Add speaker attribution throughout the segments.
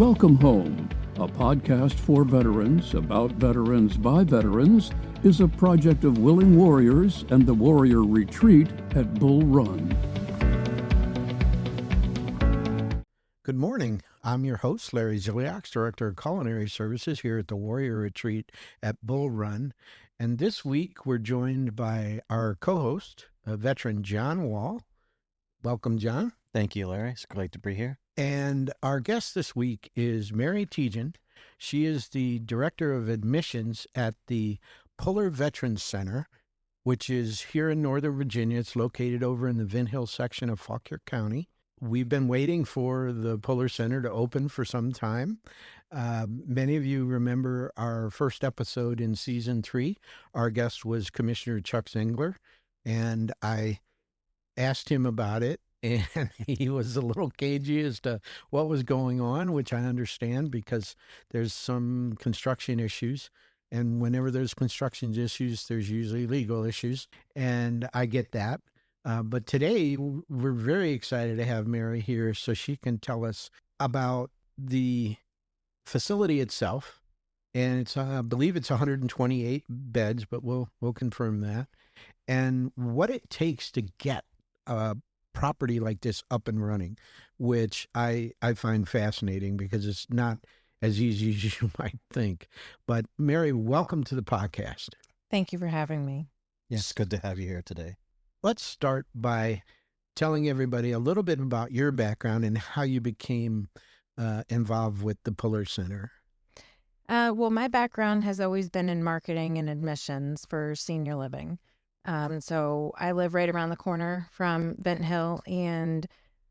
Speaker 1: Welcome Home, a podcast for veterans, about veterans by veterans, is a project of Willing Warriors and the Warrior Retreat at Bull Run.
Speaker 2: Good morning. I'm your host, Larry Ziliak, Director of Culinary Services here at the Warrior Retreat at Bull Run. And this week we're joined by our co-host, veteran John Wall. Welcome, John.
Speaker 3: Thank you, Larry. It's great to be here.
Speaker 2: And our guest this week is Mary Tietjen. She is the Director of Admissions at the Puller Veterans Center, which is here in Northern Virginia. It's located over in the Vint Hill section of Fauquier County. We've been waiting for the Puller Center to open for some time. Many of you remember our first episode in season 3. Our guest was Commissioner Chuck Zingler, and I asked him about it, and he was a little cagey as to what was going on, which I understand because there's some construction issues. And whenever there's construction issues, there's usually legal issues. And I get that. But today, we're very excited to have Mary here so she can tell us about the facility itself. And it's, I believe it's 128 beds, but we'll confirm that. And what it takes to get a property like this up and running, which I find fascinating because it's not as easy as you might think. But Mary, welcome to the podcast.
Speaker 4: Thank you for having me.
Speaker 3: Yes, it's good to have you here today.
Speaker 2: Let's start by telling everybody a little bit about your background and how you became involved with the Puller Center.
Speaker 4: Well, my background has always been in marketing and admissions for senior living. So I live right around the corner from Vint Hill, and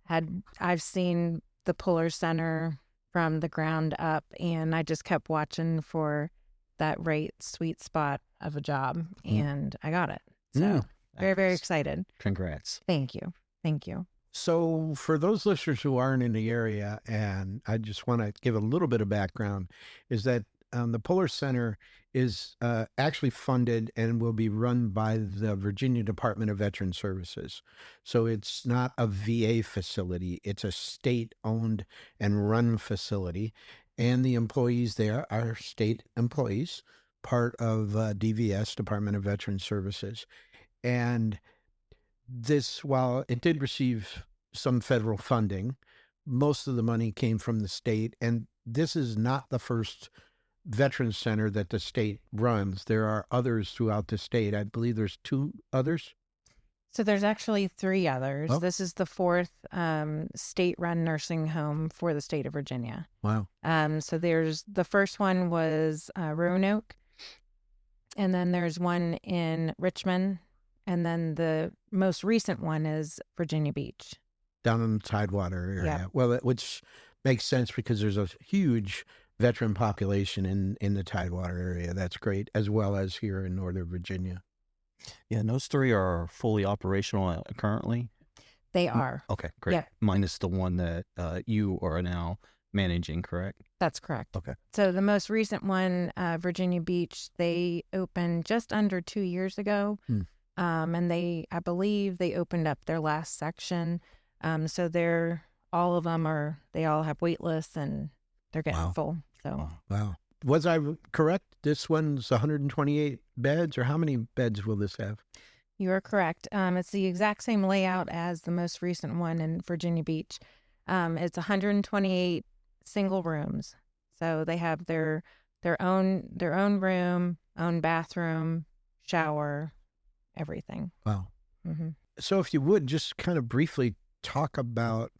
Speaker 4: I've seen the Puller Center from the ground up, and I just kept watching for that right sweet spot of a job, and I got it. So very, very excited.
Speaker 3: Congrats.
Speaker 4: Thank you. Thank you.
Speaker 2: So for those listeners who aren't in the area, and I just want to give a little bit of background, is that the Puller Center is actually funded and will be run by the Virginia Department of Veteran Services. So it's not a VA facility. It's a state-owned and run facility. And the employees there are state employees, part of DVS, Department of Veteran Services. And this, while it did receive some federal funding, most of the money came from the state. And this is not the first Veterans Center that the state runs. There are others throughout the state. I believe there's 2 others.
Speaker 4: So there's actually 3 others.
Speaker 2: Oh.
Speaker 4: This is the 4th state-run nursing home for the state of Virginia.
Speaker 2: Wow.
Speaker 4: So there's the first one was Roanoke, and then there's one in Richmond, and then the most recent one is Virginia Beach.
Speaker 2: Down in the Tidewater area.
Speaker 4: Yeah.
Speaker 2: Well, which makes sense because there's a huge veteran population in the Tidewater area. That's great, as well as here in Northern Virginia.
Speaker 3: Yeah, and those 3 are fully operational currently?
Speaker 4: They are.
Speaker 3: Okay, great.
Speaker 4: Yeah.
Speaker 3: Minus the one that you are now managing, correct?
Speaker 4: That's correct.
Speaker 3: Okay.
Speaker 4: So the most recent one, Virginia Beach, they opened just under 2 years ago. And I believe they opened up their last section. So all of them they all have wait lists and they're getting full. So
Speaker 2: Wow. Was I correct? This one's 128 beds, or how many beds will this have?
Speaker 4: you are correct. It's the exact same layout as the most recent one in Virginia Beach. It's 128 single rooms. So they have their own room, own bathroom, shower, everything.
Speaker 2: Wow.
Speaker 4: Mm-hmm.
Speaker 2: So if you would just kind of briefly talk about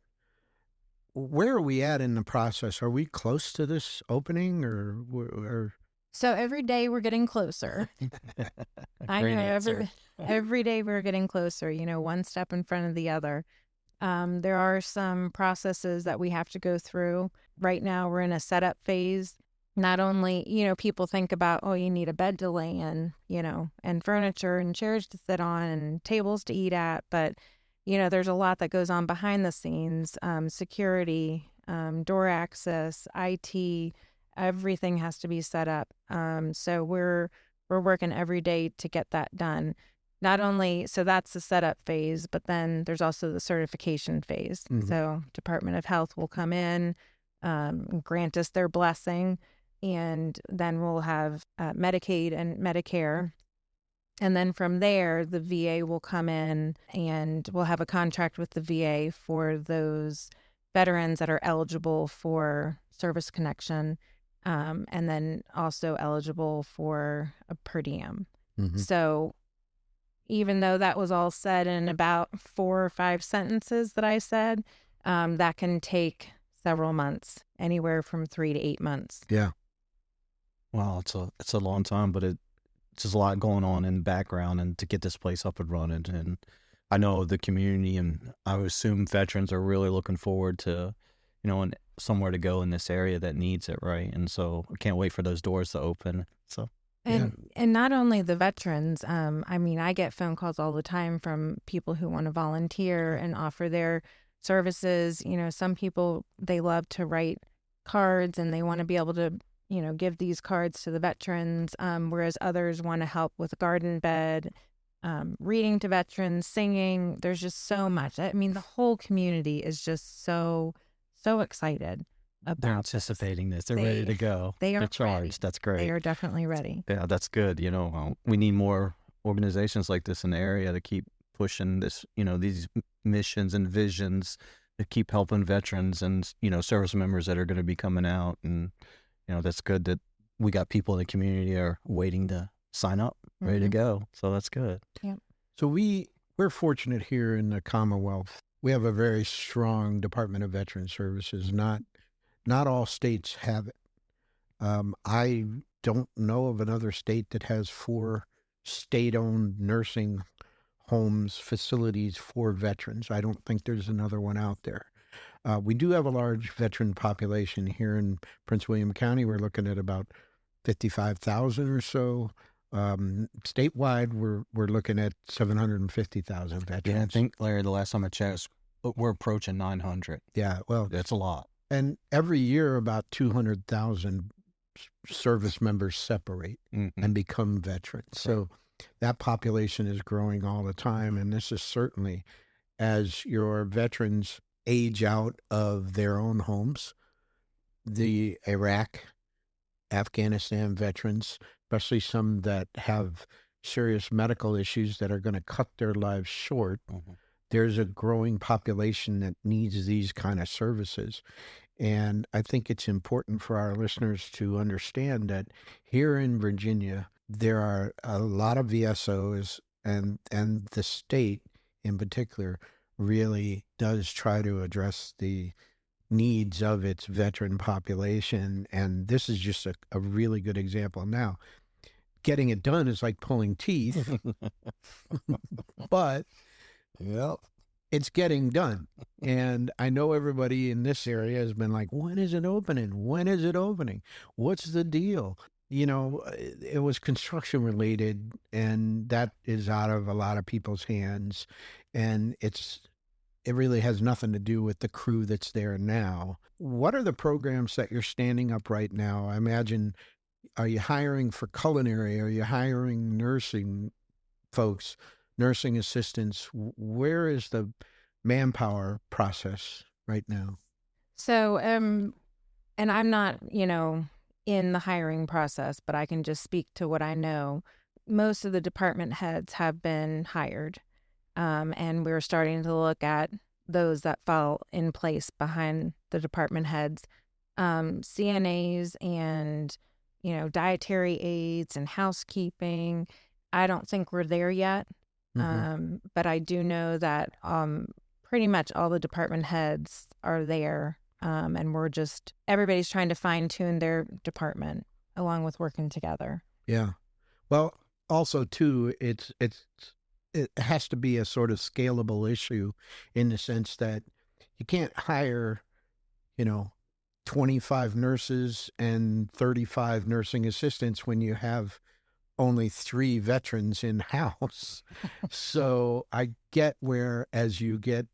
Speaker 2: where are we at in the process? Are we close to this opening or?
Speaker 4: So every day we're getting closer. I know every day we're getting closer, one step in front of the other. There are some processes that we have to go through. Right now we're in a setup phase. Not only, people think about, you need a bed to lay in, and furniture and chairs to sit on and tables to eat at. But, there's a lot that goes on behind the scenes, security, door access, IT, everything has to be set up. So we're working every day to get that done. Not only, so that's the setup phase, but then there's also the certification phase. Mm-hmm. So Department of Health will come in, grant us their blessing. And then we'll have Medicaid and Medicare. And then from there, the VA will come in and we'll have a contract with the VA for those veterans that are eligible for service connection, and then also eligible for a per diem. So even though that was all said in about 4 or 5 sentences that I said, that can take several months, anywhere from 3 to 8 months.
Speaker 2: Yeah.
Speaker 3: Wow, it's a long time, but it's just a lot going on in the background, and to get this place up and running. And I know the community, and I would assume veterans are really looking forward to, and somewhere to go in this area that needs it, right? And so I can't wait for those doors to open. So.
Speaker 4: And not only the veterans, I mean, I get phone calls all the time from people who want to volunteer and offer their services. Some people, they love to write cards and they want to be able to, give these cards to the veterans, whereas others want to help with a garden bed, reading to veterans, singing. There's just so much. I mean, the whole community is just so excited about
Speaker 3: They're anticipating this. They're ready to go.
Speaker 4: They're
Speaker 3: charged.
Speaker 4: ready.
Speaker 3: That's great.
Speaker 4: They are definitely ready.
Speaker 3: Yeah, that's good. We need more organizations like this in the area to keep pushing this, these missions and visions to keep helping veterans and, service members that are going to be coming out. And, that's good that we got people in the community are waiting to sign up, ready to go. So that's good.
Speaker 4: Yeah.
Speaker 2: So we're fortunate here in the Commonwealth. We have a very strong Department of Veterans Services. Not all states have it. I don't know of another state that has 4 state-owned nursing homes, facilities for veterans. I don't think there's another one out there. We do have a large veteran population here in Prince William County. We're looking at about 55,000 or so. Statewide, we're looking at 750,000 veterans.
Speaker 3: Yeah, I think, Larry, the last time I checked, we're approaching 900.
Speaker 2: Yeah, well,
Speaker 3: that's a lot.
Speaker 2: And every year, about 200,000 service members separate and become veterans. So that population is growing all the time. And this is certainly, as your veterans age out of their own homes, the Iraq, Afghanistan veterans, especially some that have serious medical issues that are going to cut their lives short, there's a growing population that needs these kind of services. And I think it's important for our listeners to understand that here in Virginia, there are a lot of VSOs, and the state in particular really does try to address the needs of its veteran population. And this is just a really good example. Now, getting it done is like pulling teeth, but it's getting done. And I know everybody in this area has been like, when is it opening? When is it opening? What's the deal? It was construction related, and that is out of a lot of people's hands. And it really has nothing to do with the crew that's there now. What are the programs that you're standing up right now? I imagine, are you hiring for culinary? Are you hiring nursing folks, nursing assistants? Where is the manpower process right now?
Speaker 4: So, and I'm not, in the hiring process, but I can just speak to what I know. Most of the department heads have been hired, and we're starting to look at those that fall in place behind the department heads, CNAs and, dietary aides and housekeeping. I don't think we're there yet, but I do know that pretty much all the department heads are there. And everybody's trying to fine tune their department along with working together.
Speaker 2: Yeah. Well, also too, it has to be a sort of scalable issue in the sense that you can't hire, 25 nurses and 35 nursing assistants when you have only 3 veterans in house. So I get where, as you get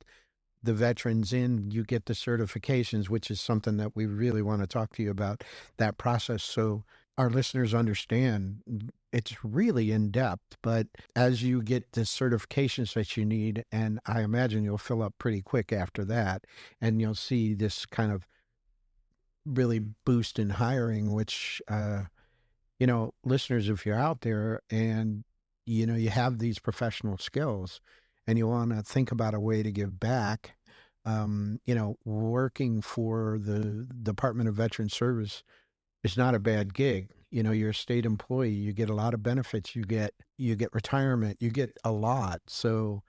Speaker 2: the veterans in, you get the certifications, which is something that we really want to talk to you about, that process, so our listeners understand it's really in depth. But as you get the certifications that you need, and I imagine you'll fill up pretty quick after that, and you'll see this kind of really boost in hiring, which, listeners, if you're out there and, you have these professional skills and you want to think about a way to give back, working for the Department of Veteran Service is not a bad gig. You're a state employee, you get a lot of benefits, you get retirement, you get a lot. So,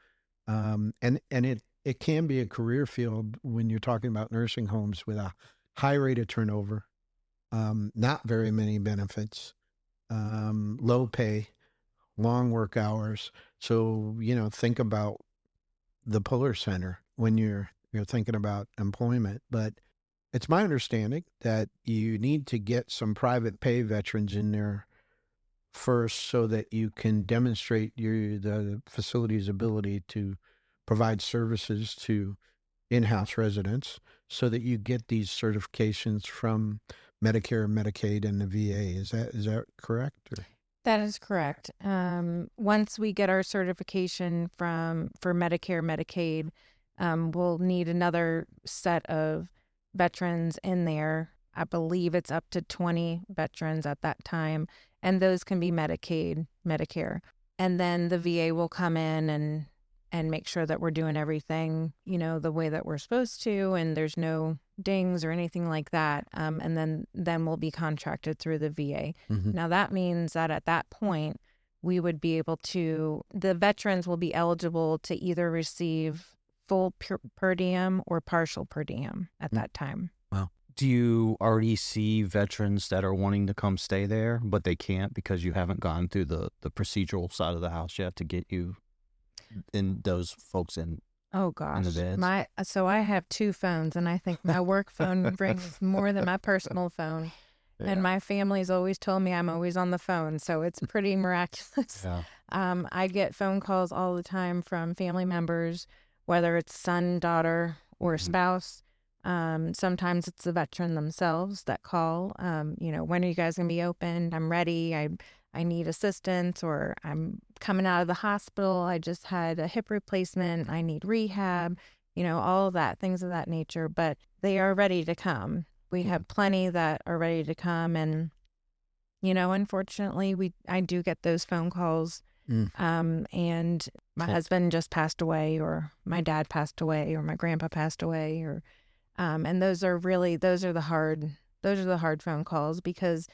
Speaker 2: and it can be a career field when you're talking about nursing homes with a high rate of turnover, not very many benefits, low pay, long work hours. So, think about the Puller Center when you're thinking about employment. But it's my understanding that you need to get some private pay veterans in there first so that you can demonstrate the facility's ability to provide services to in-house residents so that you get these certifications from Medicare, Medicaid, and the VA. Is that correct? Or?
Speaker 4: That is correct. Once we get our certification for Medicare, Medicaid, we'll need another set of veterans in there. I believe it's up to 20 veterans at that time, and those can be Medicaid, Medicare. And then the VA will come in and make sure that we're doing everything, the way that we're supposed to, and there's no dings or anything like that. And then we'll be contracted through the VA.
Speaker 2: Mm-hmm.
Speaker 4: Now that means that at that point, we would be able to, the veterans will be eligible to either receive full per diem or partial per diem at that time.
Speaker 3: Wow. Do you already see veterans that are wanting to come stay there, but they can't because you haven't gone through the procedural side of the house yet to get you in those folks in?
Speaker 4: Oh gosh,
Speaker 3: in the beds?
Speaker 4: So I have two phones, and I think my work phone rings more than my personal phone. Yeah. And my family's always told me I'm always on the phone, so it's pretty miraculous.
Speaker 3: Yeah.
Speaker 4: I get phone calls all the time from family members, whether it's son, daughter, or spouse. Sometimes it's the veteran themselves that call. When are you guys gonna be open? I'm ready. I need assistance, or I'm coming out of the hospital. I just had a hip replacement. I need rehab, all of that, things of that nature. But they are ready to come. We have plenty that are ready to come. And, unfortunately, I do get those phone calls. And my husband just passed away, or my dad passed away, or my grandpa passed away, and those are the hard phone calls because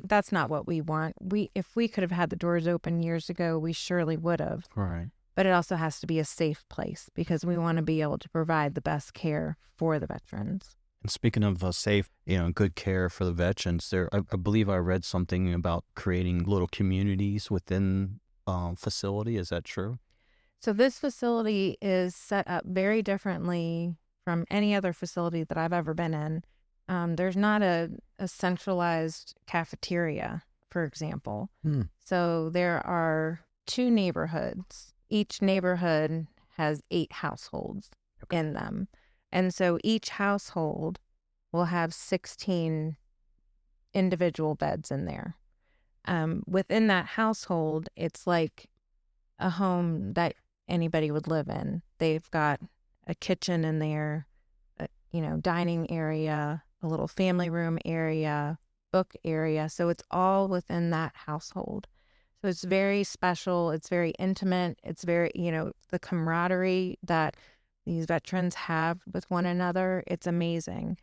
Speaker 4: that's not what we want. If we could have had the doors open years ago, we surely would have.
Speaker 3: Right.
Speaker 4: But it also has to be a safe place because we want to be able to provide the best care for the veterans.
Speaker 3: And speaking of safe, good care for the veterans, I believe I read something about creating little communities within facility. Is that true?
Speaker 4: So this facility is set up very differently from any other facility that I've ever been in. There's not a centralized cafeteria, for example. So there are 2 neighborhoods. Each neighborhood has 8 households in them. And so each household will have 16 individual beds in there. Within that household, it's like a home that anybody would live in. They've got a kitchen in there, dining area, a little family room area, book area. So it's all within that household. So it's very special. It's very intimate. It's very, the camaraderie that these veterans have with one another. It's amazing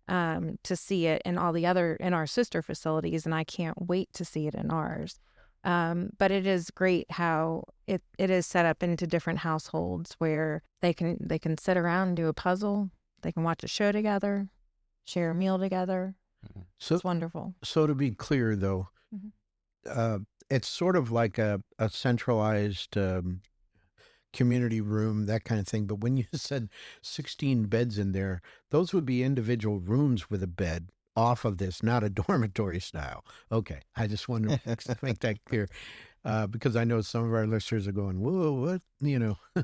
Speaker 4: to see it in our sister facilities, and I can't wait to see it in ours. But it is great how it is set up into different households where they can sit around and do a puzzle. They can watch a show together, share a meal together. So it's wonderful.
Speaker 2: So to be clear, though, it's sort of like a centralized community room, that kind of thing. But when you said 16 beds in there, those would be individual rooms with a bed off of this, not a dormitory style. Okay. I just wanted to make that clear because I know some of our listeners are going, whoa, what?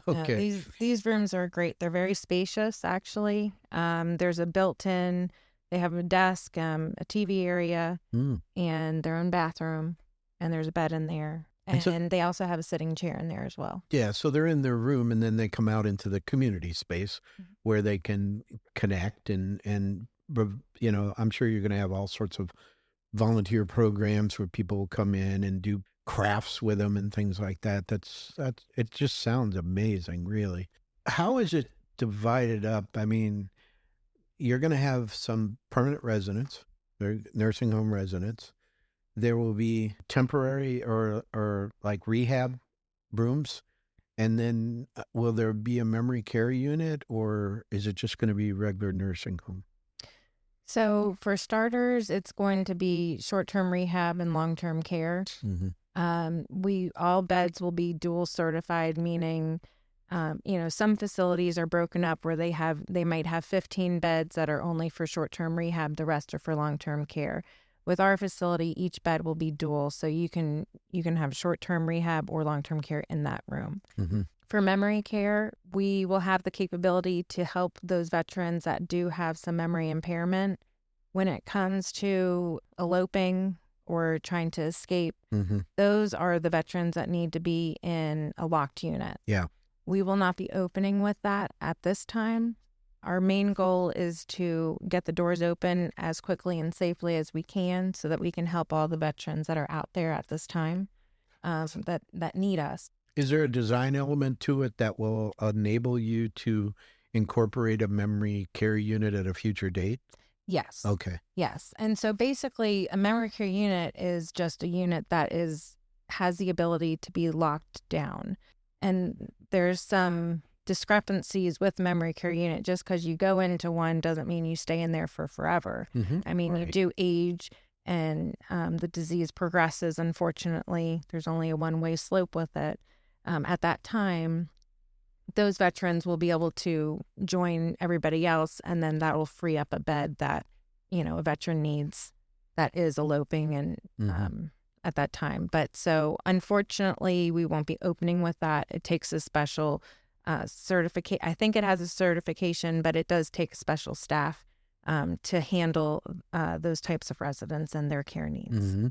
Speaker 2: Okay.
Speaker 4: Yeah, these rooms are great. They're very spacious, actually. There's a built-in, they have a desk, a TV area, and their own bathroom, and there's a bed in there. And they also have a sitting chair in there as well.
Speaker 2: Yeah, so they're in their room, and then they come out into the community space where they can connect and I'm sure you're going to have all sorts of volunteer programs where people will come in and do crafts with them and things like that. That's it. Just sounds amazing, really. How is it divided up? I mean, you're going to have some permanent residents, nursing home residents. There will be temporary or like rehab rooms. And then will there be a memory care unit, or is it just going to be regular nursing home?
Speaker 4: So for starters, it's going to be short-term rehab and long-term care. All beds will be dual certified, meaning, some facilities are broken up where they might have 15 beds that are only for short-term rehab. The rest are for long-term care. With our facility, each bed will be dual, so you can have short-term rehab or long-term care in that room. For memory care, we will have the capability to help those veterans that do have some memory impairment. When it comes to eloping or trying to escape, those are the veterans that need to be in a locked unit.
Speaker 2: Yeah.
Speaker 4: We will not be opening with that at this time. Our main goal is to get the doors open as quickly and safely as we can so that we can help all the veterans that are out there at this time that need us.
Speaker 2: Is there a design element to it that will enable you to incorporate a memory care unit at a future date?
Speaker 4: Yes.
Speaker 2: Okay.
Speaker 4: Yes. And so basically a memory care unit is just a unit that has the ability to be locked down. And there's some discrepancies with memory care unit. Just because you go into one doesn't mean you stay in there for forever. I mean, you do age and the disease progresses. Unfortunately, there's only a one-way slope with it. At that time, those veterans will be able to join everybody else, and then that will free up a bed that, a veteran needs that is eloping and at that time. But so unfortunately, we won't be opening with that. It takes a special certificate. I think it has a certification, but it does take special staff to handle those types of residents and their care needs.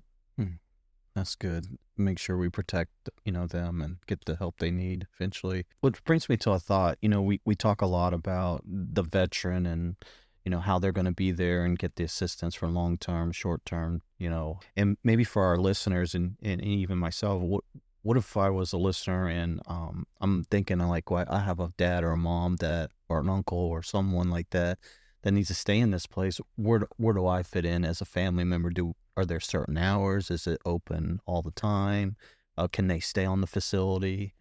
Speaker 3: That's good. Make sure we protect, them and get the help they need eventually. Which brings me to a thought. We talk a lot about the veteran and, how they're going to be there and get the assistance for long term, short term, and maybe for our listeners and even myself, what if I was a listener and I'm thinking like, well, I have a dad or a mom or an uncle or someone like that needs to stay in this place. Where do I fit in as a family member? Are there certain hours? Is it open all the time? Can they stay on the facility?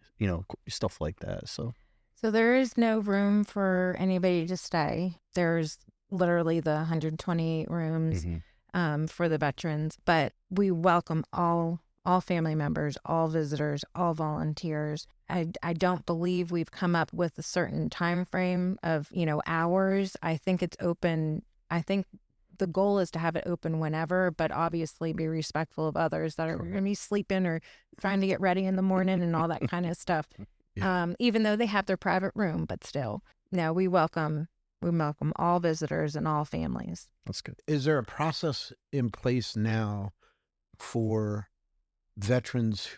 Speaker 3: Stuff like that. So
Speaker 4: there is no room for anybody to stay. There's literally the 128 rooms for the veterans, but we welcome all family members, all visitors, all volunteers. I don't believe we've come up with a certain time frame of, hours. I think it's open. I think the goal is to have it open whenever, but obviously be respectful of others that are going to be sleeping or trying to get ready in the morning and all that kind of stuff. Even though they have their private room, but still, no, we welcome all visitors and all families.
Speaker 3: That's good.
Speaker 2: Is there a process in place now for veterans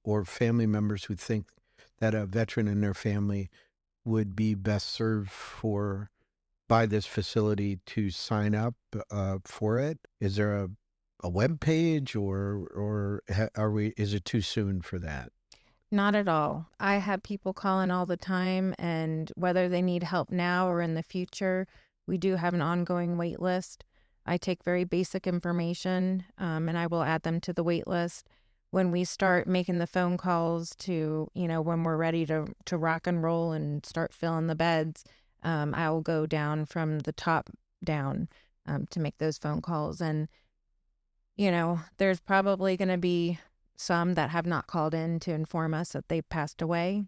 Speaker 2: or family members who think that a veteran and their family would be best served by this facility to sign up for it? Is there a web page or is it too soon for that?
Speaker 4: Not at all. I have people calling all the time, and whether they need help now or in the future, we do have an ongoing wait list. I take very basic information and I will add them to the wait list. When we start making the phone calls to, when we're ready to rock and roll and start filling the beds, I will go down from the top down to make those phone calls. And, there's probably going to be some that have not called in to inform us that they've passed away.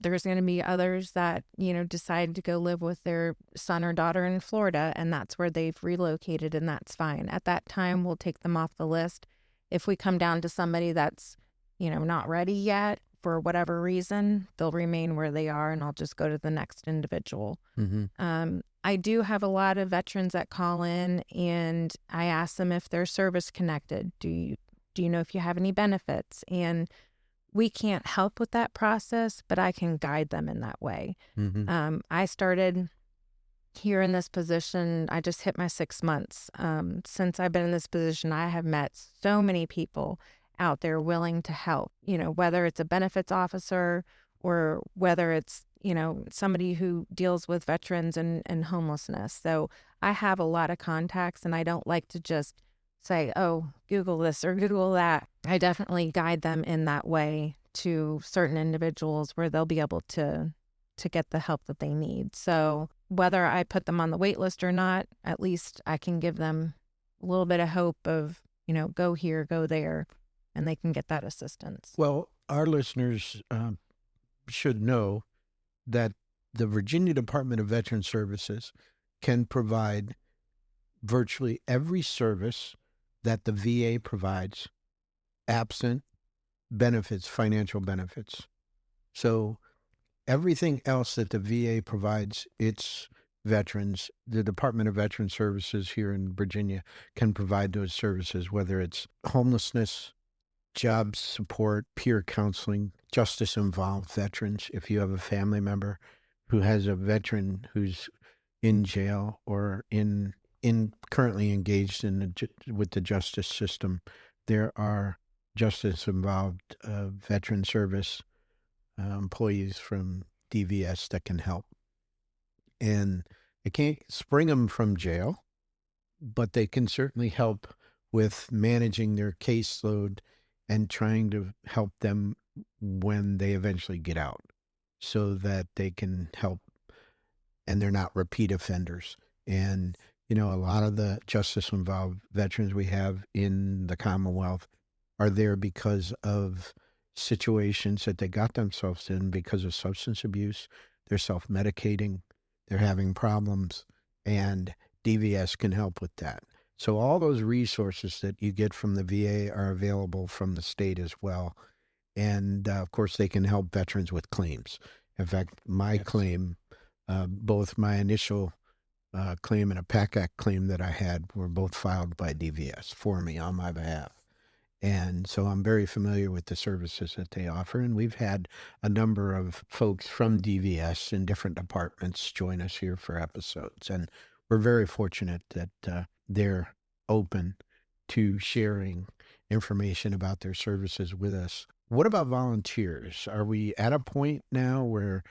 Speaker 4: There's going to be others that, decide to go live with their son or daughter in Florida, and that's where they've relocated, and that's fine. At that time, we'll take them off the list. If we come down to somebody that's, not ready yet for whatever reason, they'll remain where they are, and I'll just go to the next individual. I do have a lot of veterans that call in, and I ask them if they're service connected. Do Do you know if you have any benefits? And we can't help with that process, but I can guide them in that way. I started here in this position. I just hit my 6 months. Since I've been in this position, I have met so many people out there willing to help, whether it's a benefits officer or whether it's, somebody who deals with veterans and homelessness. So I have a lot of contacts, and I don't like to just say, oh, Google this or Google that. I definitely guide them in that way to certain individuals where they'll be able to get the help that they need. So whether I put them on the wait list or not, at least I can give them a little bit of hope of, go here, go there, and they can get that assistance.
Speaker 2: Well, our listeners should know that the Virginia Department of Veterans Services can provide virtually every service that the VA provides, absent benefits, financial benefits. So everything else that the VA provides its veterans, the Department of Veterans Services here in Virginia can provide those services, whether it's homelessness, job support, peer counseling, justice-involved veterans. If you have a family member who has a veteran who's in jail or in currently engaged with the justice system, there are justice-involved veteran service employees from DVS that can help. And they can't spring them from jail, but they can certainly help with managing their caseload and trying to help them when they eventually get out so that they can help and they're not repeat offenders. And, a lot of the justice-involved veterans we have in the Commonwealth are there because of situations that they got themselves in because of substance abuse. They're self-medicating, they're having problems, and DVS can help with that. So all those resources that you get from the VA are available from the state as well. And, of course, they can help veterans with claims. In fact, my claim, both my initial claim and a PAC Act claim that I had were both filed by DVS for me on my behalf. And so I'm very familiar with the services that they offer. And we've had a number of folks from DVS in different departments join us here for episodes. And we're very fortunate that they're open to sharing information about their services with us. What about volunteers? Are we at a point now where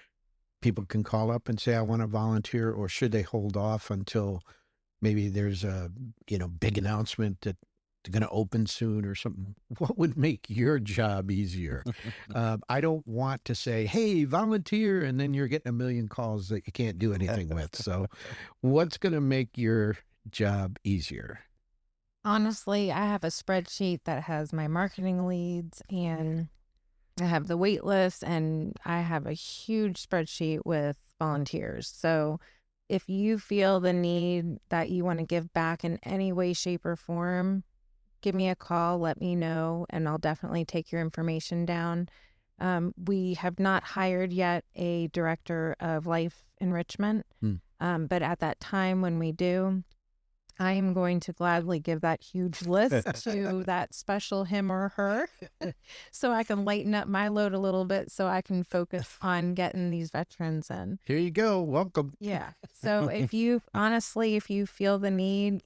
Speaker 2: people can call up and say, I want to volunteer, or should they hold off until maybe there's a, big announcement that they're going to open soon or something? What would make your job easier? I don't want to say, hey, volunteer, and then you're getting a million calls that you can't do anything with. So what's going to make your job easier?
Speaker 4: Honestly, I have a spreadsheet that has my marketing leads, and I have the wait list, and I have a huge spreadsheet with volunteers. So if you feel the need that you want to give back in any way, shape, or form, give me a call, let me know, and I'll definitely take your information down. We have not hired yet a director of life enrichment, but at that time when we do, I am going to gladly give that huge list to that special him or her so I can lighten up my load a little bit so I can focus on getting these veterans in.
Speaker 2: Here you go. Welcome.
Speaker 4: Yeah. So if you feel the need,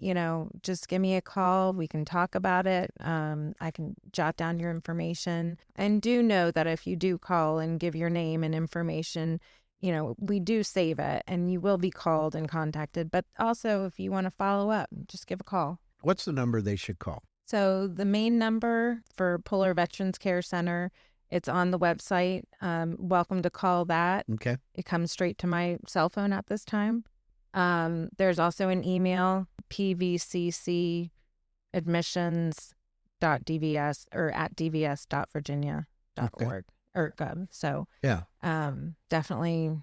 Speaker 4: just give me a call. We can talk about it. I can jot down your information. And do know that if you do call and give your name and information, we do save it and you will be called and contacted. But also, if you want to follow up, just give a call.
Speaker 2: What's the number they should call?
Speaker 4: So the main number for Puller Veterans Care Center, it's on the website. Welcome to call that.
Speaker 2: Okay. It
Speaker 4: comes straight to my cell phone at this time. There's also an email, pvccadmissions.dvs or at dvs.virginia.org. Or gov. So
Speaker 2: yeah,
Speaker 4: definitely,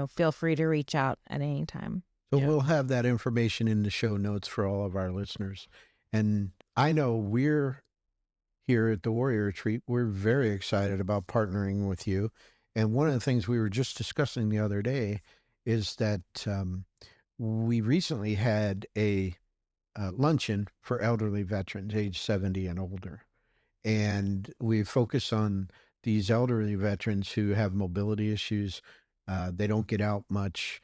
Speaker 4: feel free to reach out at any time.
Speaker 2: So we'll have that information in the show notes for all of our listeners. And I know we're here at the Warrior Retreat. We're very excited about partnering with you. And one of the things we were just discussing the other day is that we recently had a luncheon for elderly veterans age 70 and older. And we focus on these elderly veterans who have mobility issues. They don't get out much.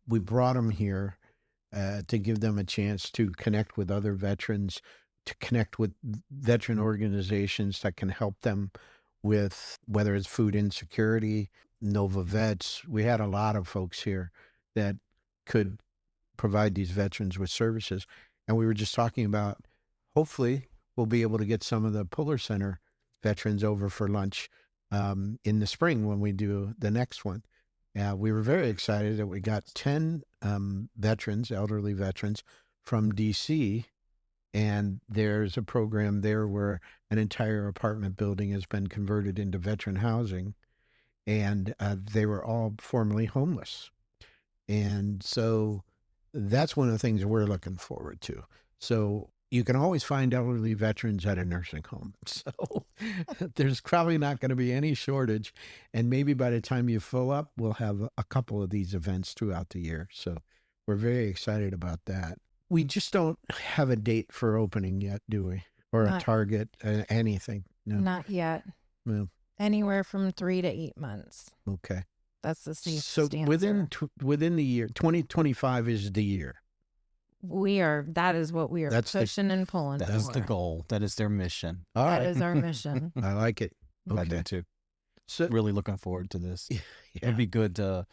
Speaker 2: We brought them here to give them a chance to connect with other veterans, to connect with veteran organizations that can help them with whether it's food insecurity, Nova Vets. We had a lot of folks here that could provide these veterans with services. And we were just talking about, hopefully, we'll be able to get some of the Puller Center veterans over for lunch in the spring when we do the next one. We were very excited that we got 10 veterans, elderly veterans from D.C., and there's a program there where an entire apartment building has been converted into veteran housing, and they were all formerly homeless. And so that's one of the things we're looking forward to. So you can always find elderly veterans at a nursing home. So there's probably not going to be any shortage. And maybe by the time you fill up, we'll have a couple of these events throughout the year. So we're very excited about that. We just don't have a date for opening yet, do we? Or a target, anything? No.
Speaker 4: Not yet.
Speaker 2: No.
Speaker 4: Anywhere from 3 to 8 months.
Speaker 2: Okay.
Speaker 4: That's the safest
Speaker 2: So
Speaker 4: answer.
Speaker 2: within the year, 2025 is the year.
Speaker 4: That is what we are pushing and pulling for.
Speaker 3: That's the goal. That is their mission.
Speaker 2: All right.
Speaker 4: That is our mission.
Speaker 2: I like it. Okay.
Speaker 3: I do too.
Speaker 2: So
Speaker 3: Really looking forward to this.
Speaker 2: yeah.
Speaker 3: It'd be good to,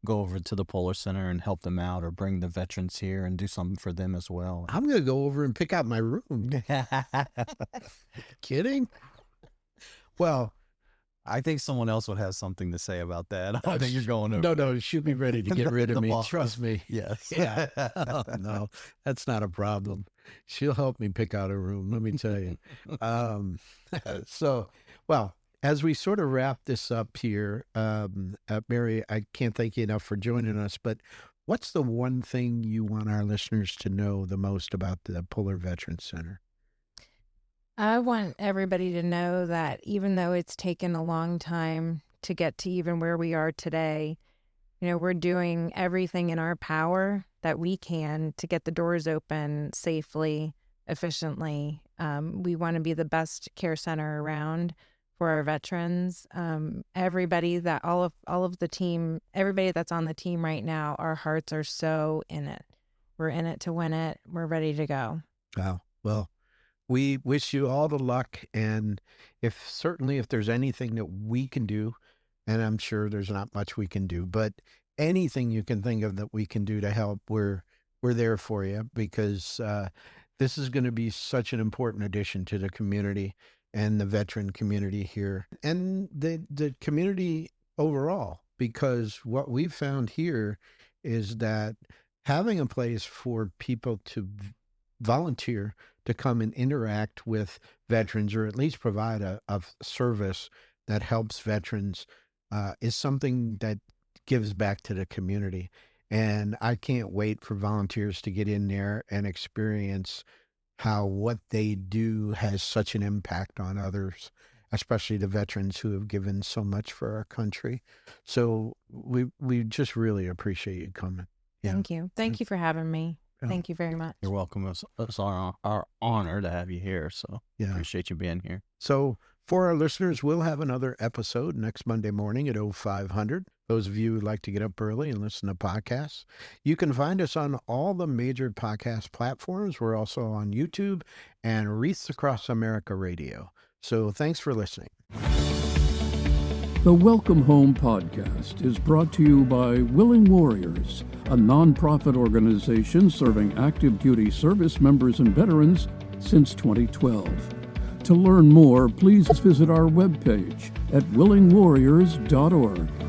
Speaker 3: go over to the Puller Center and help them out, or bring the veterans here and do something for them as well.
Speaker 2: I'm going to go over and pick out my room. Kidding? Well,
Speaker 3: I think someone else would have something to say about that. I don't think you're going over.
Speaker 2: no, she'll be ready to get rid of
Speaker 3: The
Speaker 2: me.
Speaker 3: boss.
Speaker 2: Trust me.
Speaker 3: Yes.
Speaker 2: Yeah. Oh, no, that's not a problem. She'll help me pick out a room, let me tell you. As we sort of wrap this up here, Mary, I can't thank you enough for joining us, but what's the one thing you want our listeners to know the most about the Puller Veterans Center?
Speaker 4: I want everybody to know that even though it's taken a long time to get to even where we are today, we're doing everything in our power that we can to get the doors open safely, efficiently. We want to be the best care center around for our veterans. Everybody all of the team, everybody that's on the team right now, our hearts are so in it. We're in it to win it. We're ready to go.
Speaker 2: Wow. Well, we wish you all the luck, and if there's anything that we can do, and I'm sure there's not much we can do, but anything you can think of that we can do to help, we're there for you, because this is going to be such an important addition to the community and the veteran community here and the community overall, because what we've found here is that having a place for people to volunteer to come and interact with veterans, or at least provide a service that helps veterans, is something that gives back to the community. And I can't wait for volunteers to get in there and experience how what they do has such an impact on others, especially the veterans who have given so much for our country. So we just really appreciate you coming. Yeah.
Speaker 4: Thank you. Thank you for having me.
Speaker 2: Yeah.
Speaker 4: Thank you very much.
Speaker 3: You're welcome. It's our honor to have you here. So
Speaker 2: Yeah.
Speaker 3: appreciate you being here.
Speaker 2: So for our listeners, we'll have another episode next Monday morning at 0500. Those of you who like to get up early and listen to podcasts, you can find us on all the major podcast platforms. We're also on YouTube and Wreaths Across America Radio. So thanks for listening.
Speaker 1: The Welcome Home podcast is brought to you by Willing Warriors, a nonprofit organization serving active duty service members and veterans since 2012. To learn more, please visit our webpage at willingwarriors.org.